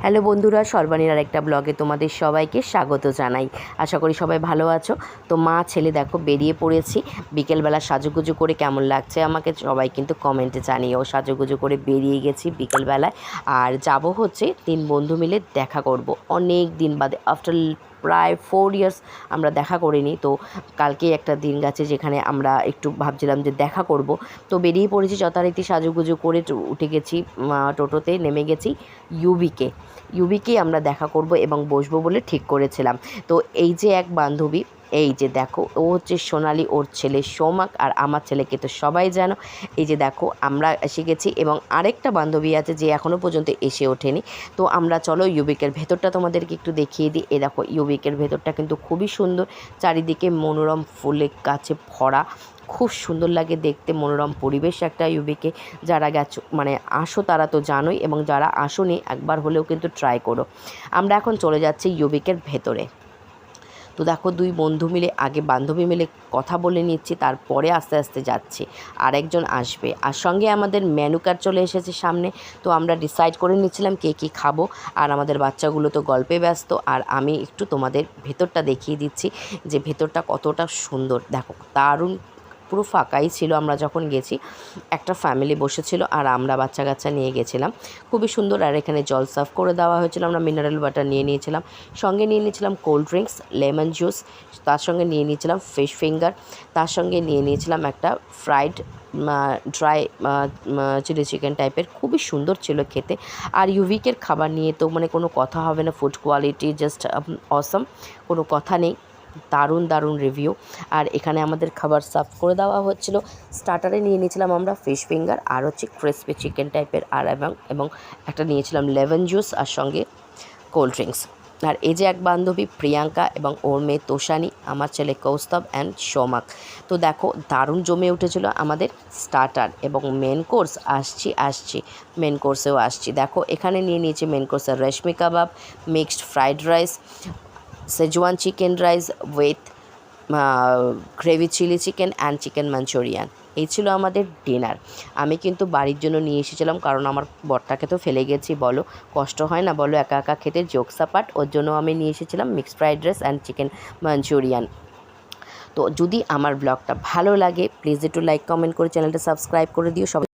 Hello বন্ধুরা, সর্বাণীর আরেকটা ব্লগে তোমাদের সবাইকে স্বাগত জানাই। আশা করি সবাই ভালো আছো। তো মা ছেলে দেখো বেরিয়ে পড়েছি। বিকেলবেলা সাজুগুজু করে কেমন লাগছে আমাকে সবাই কিন্তু কমেন্টে জানিও। সাজুগুজু করে বেরিয়ে গেছি বিকেলবেলায়, আর যাব হচ্ছে 3 বন্ধু মিলে দেখা করব অনেক দিন বাদে। আফটার প্রায় 4 ইয়ার্স আমরা দেখা করিনি। তো কালকে একটা দিন গেছে যেখানে আমরা একটু ভাবছিলাম যে দেখা করব। তো বেরিয়ে পড়েছি যথারীতি সাজুগুজু করে, উঠে গেছি টোটোতে, নেমে গেছি ইউবিকে আমরা দেখা করব এবং বসবো বলে ঠিক করেছিলাম। তো এই যে এক বান্ধবী, এই যে দেখো, ও হচ্ছে সোনালি, ওর ছেলে সোমাক, আর আমার ছেলেকে তো সবাই জানো। এই যে দেখো আমরা এসে গেছি, এবং আরেকটা বান্ধবী আছে যে এখনও পর্যন্ত এসে ওঠেনি। তো আমরা চলো ইউবিকের ভেতরটা তোমাদেরকে একটু দেখিয়ে দিই। এ দেখো ইউবিকের ভেতরটা কিন্তু খুবই সুন্দর, চারিদিকে মনোরম ফুলের গাছে ভরা, খুব সুন্দর লাগে দেখতে, মনোরম পরিবেশ একটা ইউবিকে। যারা গেছো মানে আসো তারা তো জানোই, এবং যারা আসোনি একবার হলেও কিন্তু ট্রাই করো। আমরা এখন চলে যাচ্ছি ইউবিকের ভেতরে। তো দেখো আগে বান্ধবী মিলে কথা বলে নিচ্ছি, তারপরে আস্তে আস্তে যাচ্ছি। আর একজন আসবে, আর সঙ্গে আমাদের মেনু কার্ড চলে এসেছে সামনে। তো আমরা ডিসাইড করে নিচ্ছিলাম কে কী খাবো, আর আমাদের বাচ্চাগুলো তো গল্পে ব্যস্ত। আর আমি একটু তোমাদের ভেতরটা দেখিয়ে দিচ্ছি যে ভেতরটা কতটা সুন্দর। দেখো দারুণ, পুরো ফাঁকাই ছিল আমরা যখন গেছি। একটা ফ্যামিলি বসেছিল আর আমরা বাচ্চা কাচ্চা নিয়ে গেছিলাম, খুবই সুন্দর। আর এখানে জল সার্ভ করে দেওয়া হয়েছিল। আমরা মিনারেল ওয়াটার নিয়ে নিয়েছিলাম, সঙ্গে নিয়ে নিয়েছিলাম কোল্ড ড্রিঙ্কস, লেমন জুস, তার সঙ্গে নিয়ে নিয়েছিলাম ফিশ ফিঙ্গার, তার সঙ্গে নিয়ে নিয়েছিলাম একটা ফ্রাইড ড্রাই চিলি চিকেন টাইপের, খুবই সুন্দর ছিল খেতে। আর ইউবিকের খাবার নিয়ে তো মানে কোনো কথা হবে না, ফুড কোয়ালিটি জাস্ট অসম, কোনো কথা নেই, দারুণ দারুণ রিভিউ। আর এখানে আমাদের খাবার সার্ভ করে দেওয়া হচ্ছিল। স্টার্টারে নিয়ে নিয়েছিলাম আমরা ফিশ ফিঙ্গার, আর হচ্ছে ক্রিসপি চিকেন টাইপের, আর এবং একটা নিয়েছিলাম লেমন জুস, আর সঙ্গে কোল্ড ড্রিঙ্কস। আর এই যে এক বান্ধবী প্রিয়াঙ্কা এবং ওর মেয়ে তোষানি, আমার ছেলে কৌস্তব অ্যান্ড সোমাক। তো দেখো দারুণ জমে উঠেছিল আমাদের স্টার্টার, এবং মেন কোর্স আসছি মেন কোর্সেও আসছি। দেখো এখানে নিয়ে নিয়েছি মেন কোর্সের reshmi kebab, mixed fried rice, Schezwan chicken rice with gravy chilli chicken and chicken Manchurian. এই ছিল আমাদের ডিনার। আমি কিন্তু বাড়ির জন্য নিয়ে এসেছিলাম, কারণ আমার বরটাকে তো ফেলে গেছি, বলো কষ্ট হয় না বলো একা একা খেতে, জোকসাপাট। ওর জন্য আমি নিয়ে এসেছিলাম mixed fried rice and chicken Manchurian. তো যদি আমার ব্লগটা ভালো লাগে প্লিজ একটু লাইক কমেন্ট করে চ্যানেলটা সাবস্ক্রাইব করে দিও সবাই।